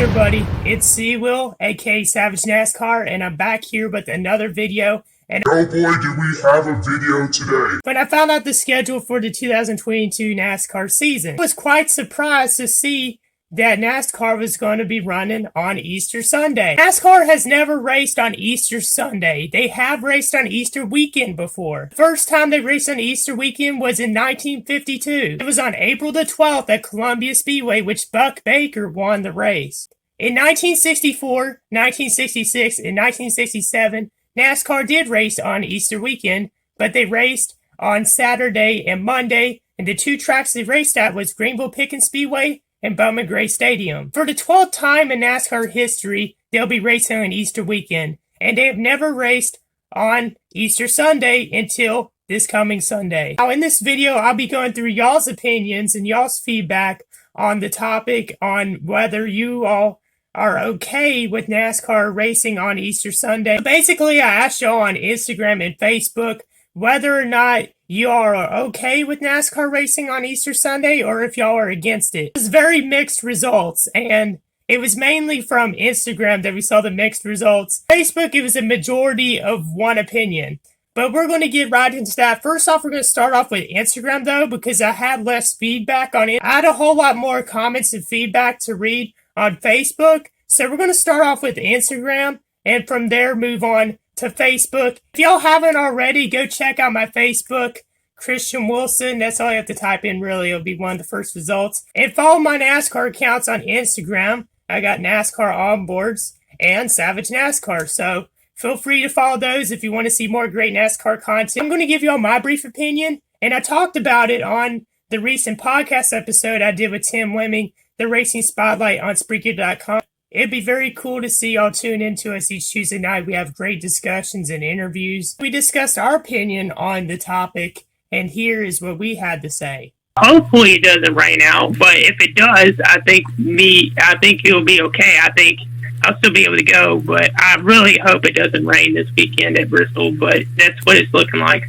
everybody, it's cwilyt, aka Savage NASCAR, and I'm back here with another video. And oh boy, do we have a video today. When I found out the schedule for the 2022 NASCAR season, I was quite surprised to see that NASCAR was going to be running on Easter Sunday. NASCAR has never raced on Easter Sunday. They have raced on Easter weekend before. The first time they raced on Easter weekend was in 1952. It was on April the 12th at Columbia Speedway, which Buck Baker won the race. In 1964, 1966, and 1967, NASCAR did race on Easter weekend, but they raced on Saturday and Monday, and the two tracks they raced at was Greenville-Pickens Speedway and Bowman Gray Stadium. For the 12th time in NASCAR history, they'll be racing on Easter weekend, and they have never raced on Easter Sunday until this coming Sunday. Now, in this video, I'll be going through y'all's opinions and y'all's feedback on the topic on whether you all are okay with NASCAR racing on Easter Sunday. Basically, I asked y'all on Instagram and Facebook whether or not you are okay with NASCAR racing on Easter Sunday or if y'all are against it. It was very mixed results, and it was mainly from Instagram that we saw the mixed results. Facebook, it was a majority of one opinion. But we're going to get right into that. First off, we're going to start off with Instagram, though, because I had less feedback on it. I had a whole lot more comments and feedback to read on Facebook. So we're going to start off with Instagram, and from there move on to Facebook. If y'all haven't already, go check out my Facebook, Christian Wilson. That's all you have to type in, really. It'll be one of the first results. And follow my NASCAR accounts on Instagram. I got NASCAR Onboards and Savage NASCAR. So feel free to follow those if you want to see more great NASCAR content. I'm going to give you all my brief opinion, and I talked about it on the recent podcast episode I did with Tim Lemming, the Racing Spotlight on Spreaker.com. It'd be very cool to see y'all tune into us each Tuesday night. We have great discussions and interviews. We discussed our opinion on the topic, and here is what we had to say. Hopefully it doesn't rain out, but if it does, I think it'll be okay. I think I'll still be able to go, but I really hope it doesn't rain this weekend at Bristol, but that's what it's looking like.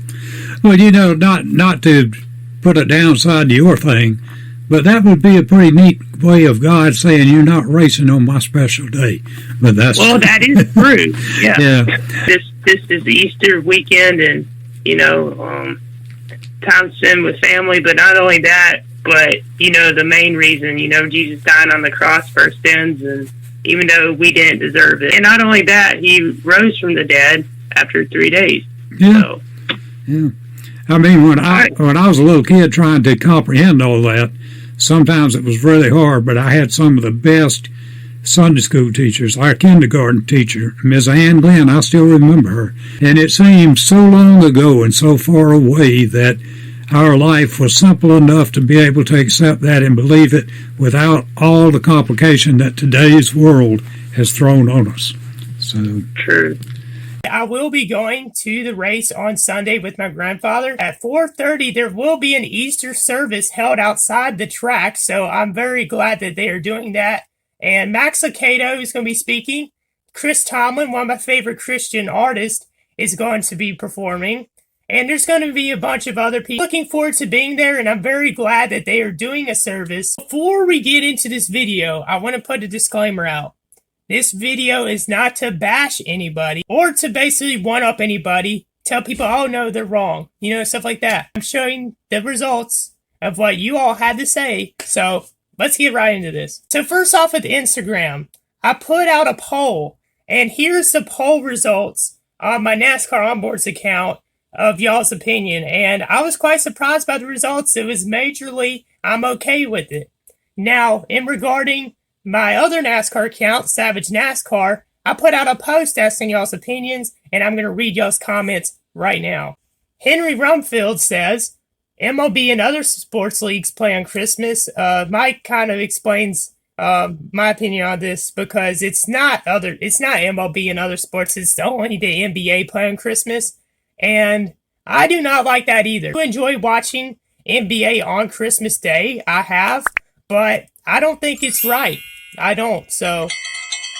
Well, you know, not to put a downside to your thing, but that would be a pretty neat way of God saying you're not racing on my special day. But that is true. Yeah. Yeah. This is Easter weekend, and time spent with family. But not only that, but the main reason, Jesus died on the cross for our sins, and even though we didn't deserve it, and not only that, He rose from the dead after 3 days. Yeah. So, yeah. I mean, when I was a little kid trying to comprehend all that, sometimes it was really hard, but I had some of the best Sunday school teachers. Our kindergarten teacher, Ms. Ann Glenn, I still remember her. And it seems so long ago and so far away that our life was simple enough to be able to accept that and believe it without all the complication that today's world has thrown on us. So true. I will be going to the race on Sunday with my grandfather. At 4:30, there will be an Easter service held outside the track, so I'm very glad that they are doing that. And Max Lucado is going to be speaking. Chris Tomlin, one of my favorite Christian artists, is going to be performing. And there's going to be a bunch of other people. Looking forward to being there, and I'm very glad that they are doing a service. Before we get into this video, I want to put a disclaimer out. This video is not to bash anybody or to basically one-up anybody, tell people, oh, no, they're wrong, stuff like that. I'm showing the results of what you all had to say, so let's get right into this. So first off with Instagram, I put out a poll, and here's the poll results on my NASCAR Onboards account of y'all's opinion, and I was quite surprised by the results. It was majorly, I'm okay with it. Now, in regarding my other NASCAR account, Savage NASCAR, I put out a post asking y'all's opinions, and I'm going to read y'all's comments right now. Henry Rumfield says, MLB and other sports leagues play on Christmas. Mike kind of explains my opinion on this because it's not MLB and other sports. It's only the NBA play on Christmas, and I do not like that either. I enjoy watching NBA on Christmas Day. I have, but I don't think it's right. I don't. So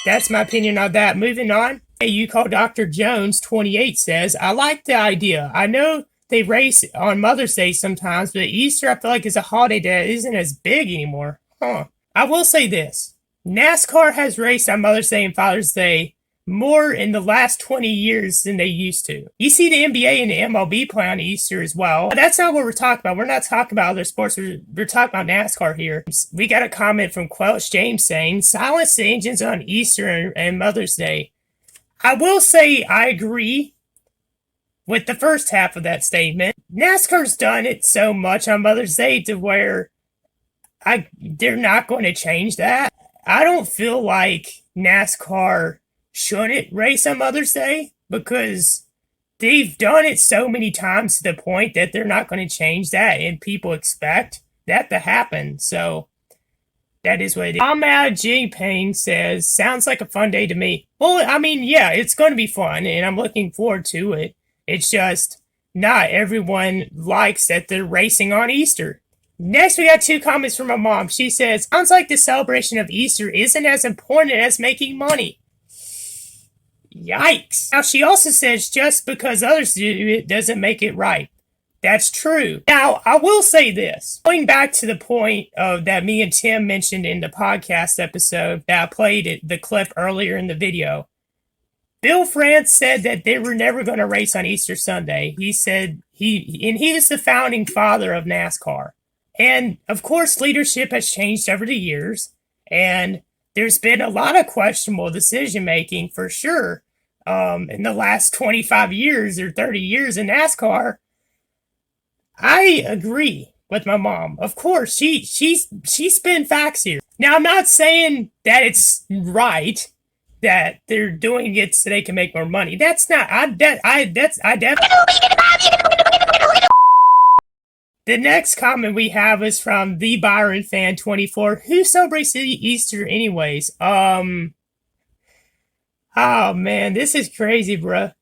that's my opinion on that. Moving on. Hey, you call Dr. Jones 28 says, I like the idea. I know they race on Mother's Day sometimes, but Easter I feel like is a holiday that isn't as big anymore. I will say this. NASCAR has raced on Mother's Day and Father's Day more in the last 20 years than they used to. You see the NBA and the MLB play on Easter as well. But that's not what we're talking about. We're not talking about other sports. We're talking about NASCAR here. We got a comment from Quelch James saying, silence the engines on Easter and Mother's Day. I will say I agree with the first half of that statement. NASCAR's done it so much on Mother's Day to where they're not going to change that. I don't feel like NASCAR shouldn't race on Mother's Day because they've done it so many times to the point that they're not going to change that, and people expect that to happen. So that is what it is. Ahmad Jinping says, sounds like a fun day to me. Well, I mean, yeah, it's going to be fun, and I'm looking forward to it. It's just not everyone likes that they're racing on Easter. Next, we got 2 comments from my mom. She says, sounds like the celebration of Easter isn't as important as making money. Yikes. Now, she also says just because others do it doesn't make it right. That's true. Now, I will say this. Going back to the point that me and Tim mentioned in the podcast episode that I played the clip earlier in the video, Bill France said that they were never going to race on Easter Sunday. He said he was the founding father of NASCAR. And, of course, leadership has changed over the years, and there's been a lot of questionable decision-making for sure in the last 25 years or 30 years in NASCAR. I agree with my mom. Of course, she's spin facts here. Now, I'm not saying that it's right that they're doing it so they can make more money. That's not. The next comment we have is from the Byron Fan 24. Who celebrates Easter anyways? Oh man, this is crazy, bruh.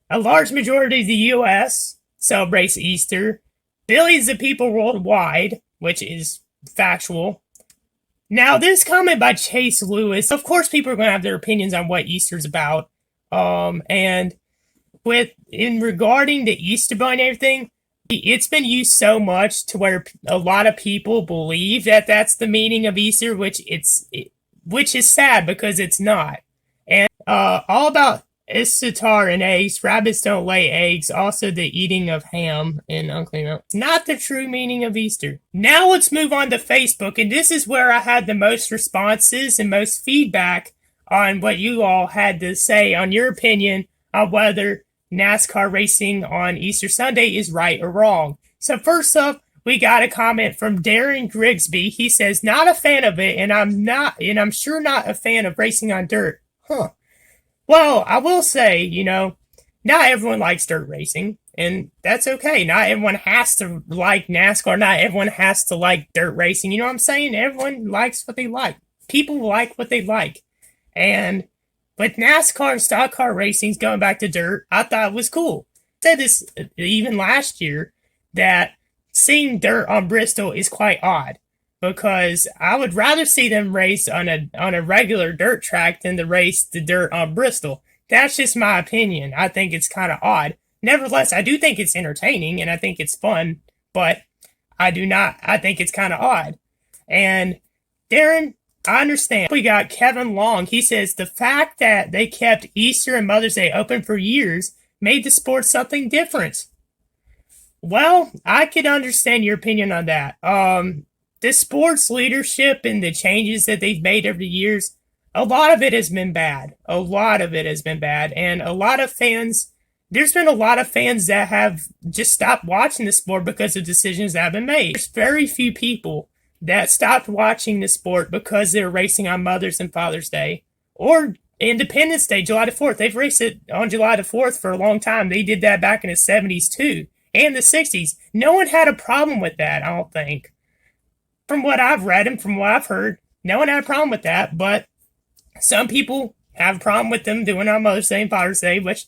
A large majority of the U.S. celebrates Easter. Billions of people worldwide, which is factual. Now, this comment by Chase Lewis, of course people are going to have their opinions on what Easter's about. And in regarding the Easter Bunny and everything, it's been used so much to where a lot of people believe that that's the meaning of Easter, which is sad because it's not. And all about Ishtar and eggs, rabbits don't lay eggs, also the eating of ham and unclean milk. It's not the true meaning of Easter. Now let's move on to Facebook, and this is where I had the most responses and most feedback on what you all had to say on your opinion on whether NASCAR racing on Easter Sunday is right or wrong. So first up, we got a comment from Darren Grigsby. He says, not a fan of it, and I'm sure not a fan of racing on dirt. Huh. Well, I will say, not everyone likes dirt racing, and that's okay. Not everyone has to like NASCAR. Not everyone has to like dirt racing. You know what I'm saying? Everyone likes what they like. People like what they like. And with NASCAR and stock car racing going back to dirt, I thought it was cool. I said this even last year, that seeing dirt on Bristol is quite odd, because I would rather see them race on a regular dirt track than to race the dirt on Bristol. That's just my opinion. I think it's kind of odd. Nevertheless, I do think it's entertaining and I think it's fun, but I think it's kind of odd. And Darren, I understand. We got Kevin Long. He says, the fact that they kept Easter and Mother's Day open for years made the sport something different. Well, I could understand your opinion on that. The sports leadership and the changes that they've made over the years, a lot of it has been bad. A lot of it has been bad. And a lot of fans, there's been a lot of fans that have just stopped watching the sport because of decisions that have been made. There's very few people that stopped watching the sport because they're racing on Mother's and Father's Day or Independence Day, July the 4th. They've raced it on July the 4th for a long time. They did that back in the 70s too, and the 60s. No one had a problem with that, I don't think. From what I've read and from what I've heard, no one had a problem with that, but some people have a problem with them doing it on Mother's Day and Father's Day, which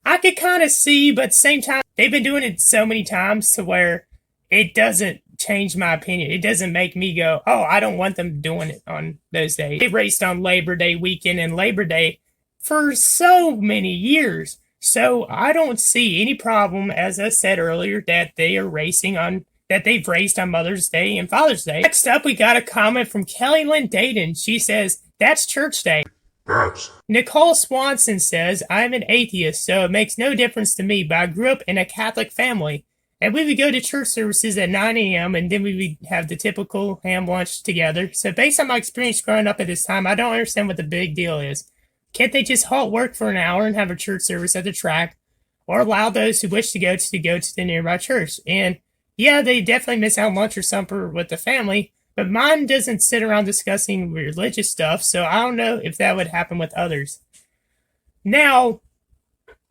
I could kind of see, but at the same time, they've been doing it so many times to where it doesn't change my opinion. It doesn't make me go, oh, I don't want them doing it on those days. They raced on Labor Day weekend and Labor Day for so many years. So I don't see any problem, as I said earlier, that they are racing on that they've raced on Mother's Day and Father's Day. Next up, we got a comment from Kelly Lynn Dayton. She says, that's church day. Facts. Nicole Swanson says, I'm an atheist, so it makes no difference to me, but I grew up in a Catholic family. And we would go to church services at 9 a.m. and then we would have the typical ham lunch together. So based on my experience growing up at this time, I don't understand what the big deal is. Can't they just halt work for an hour and have a church service at the track, or allow those who wish to go to the nearby church? And yeah, they definitely miss out on lunch or supper with the family, but mine doesn't sit around discussing religious stuff, so I don't know if that would happen with others. Now,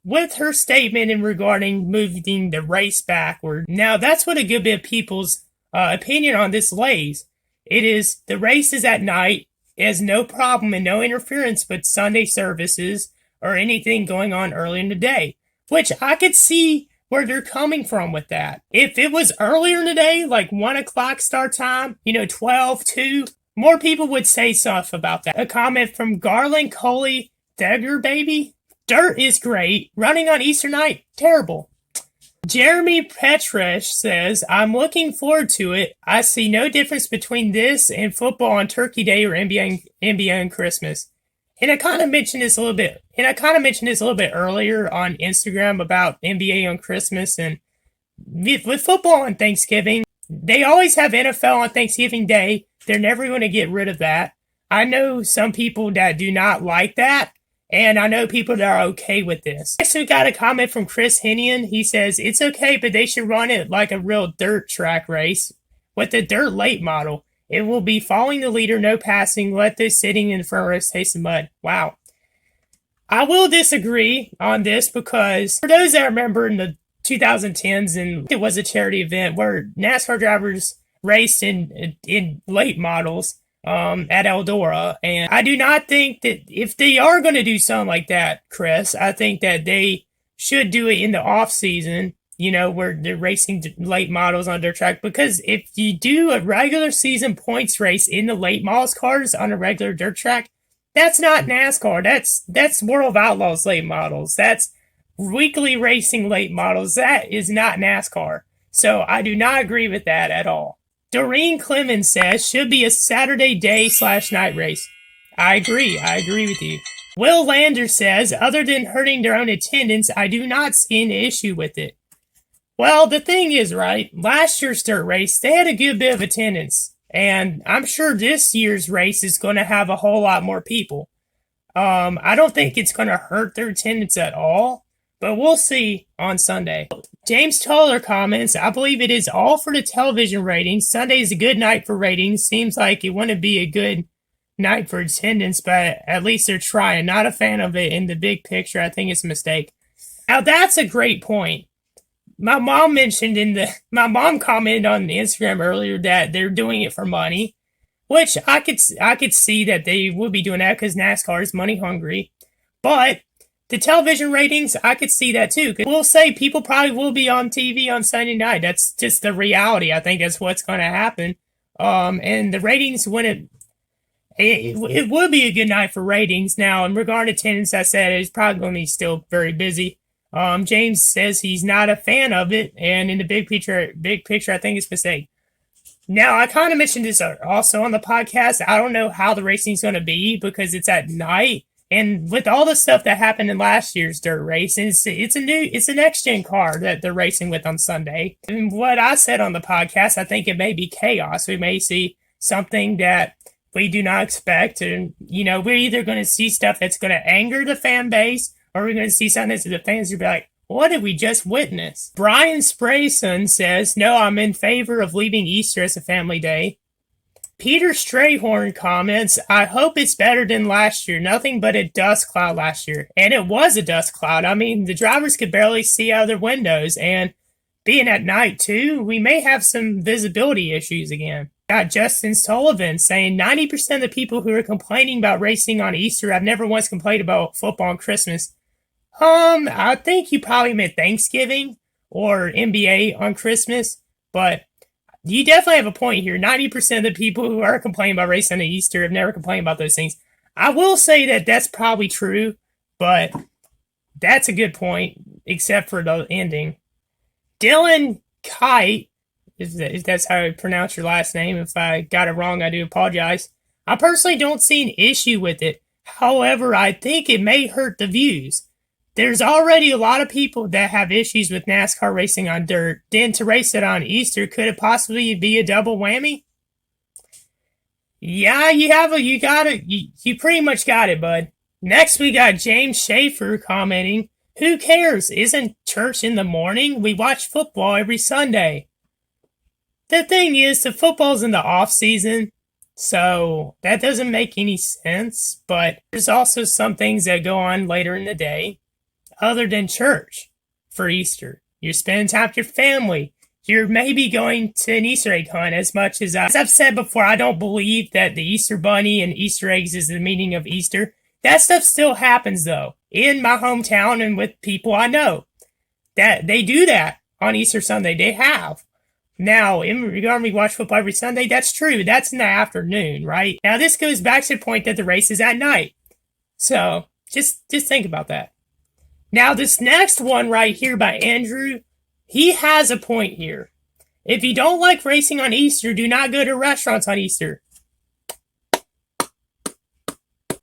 with her statement in regarding moving the race backward, now that's what a good bit of people's opinion on this lays. It is, the race is at night, it has no problem and no interference with Sunday services or anything going on early in the day, which I could see where they're coming from with that. If it was earlier in the day, like 1 o'clock start time, 12, 2, more people would say stuff about that. A comment from Garland Coley, Degger baby. Dirt is great. Running on Easter night, terrible. Jeremy Petresh says, I'm looking forward to it. I see no difference between this and football on Turkey Day or NBA on Christmas. And I kind of mentioned this a little bit. Earlier on Instagram about NBA on Christmas, and with football on Thanksgiving, they always have NFL on Thanksgiving Day. They're never going to get rid of that. I know some people that do not like that, and I know people that are okay with this. Next, we got a comment from Chris Hinian. He says, it's okay, but they should run it like a real dirt track race with the dirt late model. It will be following the leader, no passing, let those sitting in the front row taste the mud. Wow. I will disagree on this because for those that remember in the 2010s, and it was a charity event where NASCAR drivers raced in late models at Eldora. And I do not think that if they are going to do something like that, Chris, I think that they should do it in the off season, where they're racing late models on their track. Because if you do a regular season points race in the late models cars on a regular dirt track, that's not NASCAR. That's World of Outlaws late models. That's weekly racing late models. That is not NASCAR. So I do not agree with that at all. Doreen Clemens says, should be a Saturday day/night race. I agree with you. Will Lander says, other than hurting their own attendance, I do not see an issue with it. Well, the thing is, right, last year's dirt race, they had a good bit of attendance. And I'm sure this year's race is going to have a whole lot more people. I don't think it's going to hurt their attendance at all, but we'll see on Sunday. James Toller comments, I believe it is all for the television ratings. Sunday is a good night for ratings. Seems like it wouldn't be a good night for attendance, but at least they're trying. Not a fan of it in the big picture. I think it's a mistake. Now, that's a great point. My mom commented on Instagram earlier that they're doing it for money, which I could see that they would be doing that because NASCAR is money hungry. But the television ratings, I could see that too. We'll say people probably will be on TV on Sunday night. That's just the reality. I think that's what's going to happen. And the ratings wouldn't. It would be a good night for ratings. Now, in regard to attendance, I said it's probably going to be still very busy. James says he's not a fan of it, and in the big picture, I think it's a mistake. Now, I kind of mentioned this also on the podcast. I don't know how the racing's going to be because it's at night, and with all the stuff that happened in last year's dirt race, and it's a next gen car that they're racing with on Sunday. And what I said on the podcast, I think it may be chaos. We may see something that we do not expect, and we're either going to see stuff that's going to anger the fan base, or we're going to see something that the fans will be like, what did we just witness? Brian Sprayson says, no, I'm in favor of leaving Easter as a family day. Peter Strayhorn comments, I hope it's better than last year. Nothing but a dust cloud last year. And it was a dust cloud. I mean, the drivers could barely see out of their windows. And being at night, too, we may have some visibility issues again. Got Justin Sullivan saying 90% of the people who are complaining about racing on Easter have never once complained about football on Christmas. I think you probably meant Thanksgiving or NBA on Christmas, but you definitely have a point here. 90% of the people who are complaining about racing on Easter have never complained about those things. I will say that that's probably true, but that's a good point, except for the ending. Dylan Kite if that's how I pronounce your last name. If I got it wrong, I do apologize. I personally don't see an issue with it. However, I think it may hurt the views. There's already a lot of people that have issues with NASCAR racing on dirt. Then to race it on Easter, could it possibly be a double whammy? Yeah, you got it. You pretty much got it, bud. Next, we got James Schaefer commenting, "Who cares? Isn't church in the morning? We watch football every Sunday." The thing is, the football's in the off season, so that doesn't make any sense. But there's also some things that go on later in the day, other than church, for Easter. You're spending time with your family. You're maybe going to an Easter egg hunt. As much as I've said before, I don't believe that the Easter bunny and Easter eggs is the meaning of Easter. That stuff still happens, though, in my hometown and with people I know. That they do that on Easter Sunday. They have. Now, in regard to we watch football every Sunday, that's true. That's in the afternoon, right? Now, this goes back to the point that the race is at night. So, just think about that. Now, this next one right here by Andrew, he has a point here. If you don't like racing on Easter, do not go to restaurants on Easter.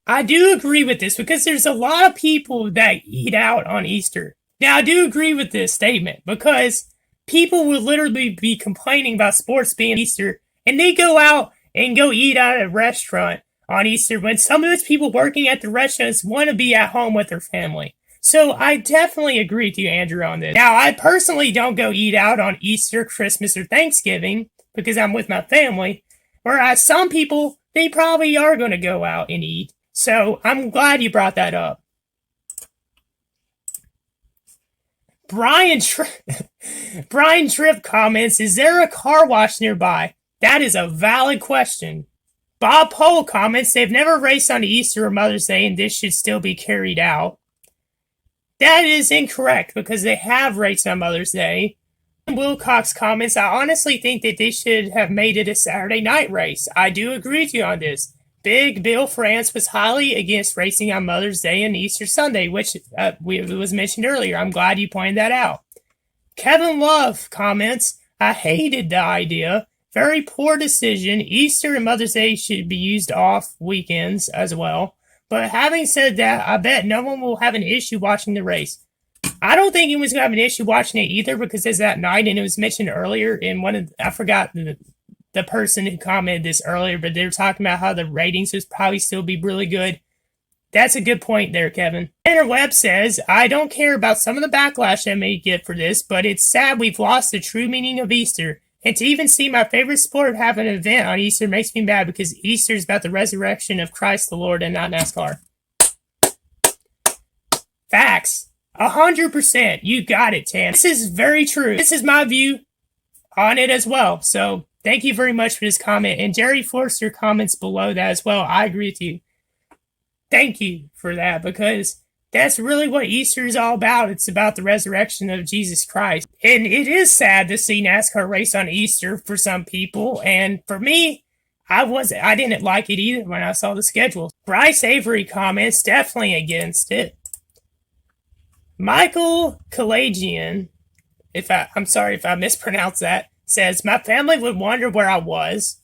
I do agree with this because there's a lot of people that eat out on Easter. Now, I do agree with this statement because people will literally be complaining about sports being Easter, and they go out and go eat out at a restaurant on Easter when some of those people working at the restaurants want to be at home with their family. So I definitely agree with you, Andrew, on this. Now, I personally don't go eat out on Easter, Christmas, or Thanksgiving because I'm with my family, whereas some people, they probably are going to go out and eat. So I'm glad you brought that up. Brian Tripp comments, "Is there a car wash nearby?" That is a valid question. Bob Pohl comments, "They've never raced on Easter or Mother's Day, and this should still be carried out." That is incorrect because they have raced on Mother's Day. Wilcox comments, "I honestly think that they should have made it a Saturday night race." I do agree with you on this. Big Bill France was highly against racing on Mother's Day and Easter Sunday, which was mentioned earlier. I'm glad you pointed that out. Kevin Love comments, "I hated the idea. Very poor decision. Easter and Mother's Day should be used off weekends as well. But having said that, I bet no one will have an issue watching the race." I don't think anyone's going to have an issue watching it either because it's at night, and it was mentioned earlier in I forgot the person who commented this earlier, but they were talking about how the ratings would probably still be really good. That's a good point there, Kevin. Tanner Webb says, "I don't care about some of the backlash I may get for this, but it's sad we've lost the true meaning of Easter. And to even see my favorite sport have an event on Easter makes me mad because Easter is about the resurrection of Christ the Lord and not NASCAR." Facts. 100%. You got it, Tan. This is very true. This is my view on it as well. So thank you very much for this comment. And Jerry Forster comments below that as well. I agree with you. Thank you for that because that's really what Easter is all about. It's about the resurrection of Jesus Christ. And it is sad to see NASCAR race on Easter for some people. And for me, I didn't like it either when I saw the schedule. Bryce Avery comments, definitely against it. Michael Kalajian, I'm sorry if I mispronounced that, says, "My family would wonder where I was."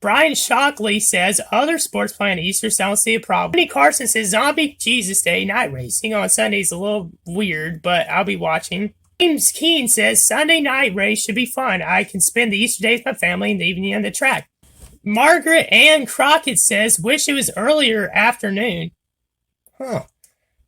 Brian Shockley says, "Other sports play on Easter, so I don't see a problem." Tony Carson says, "Zombie Jesus Day night racing on Sunday is a little weird, but I'll be watching." James Keene says, "Sunday night race should be fun. I can spend the Easter day with my family and the evening on the track." Margaret Ann Crockett says, "Wish it was earlier afternoon." Huh.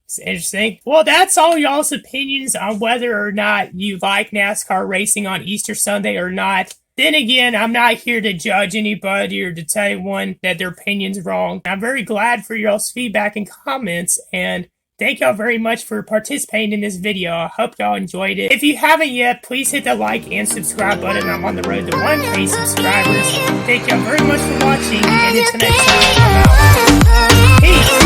It's interesting. Well, that's all y'all's opinions on whether or not you like NASCAR racing on Easter Sunday or not. Then again, I'm not here to judge anybody or to tell anyone that their opinion's wrong. I'm very glad for y'all's feedback and comments, and thank y'all very much for participating in this video. I hope y'all enjoyed it. If you haven't yet, please hit the like and subscribe button. I'm on the road to 1K subscribers. Thank y'all very much for watching, and until next time, I'm out. Peace.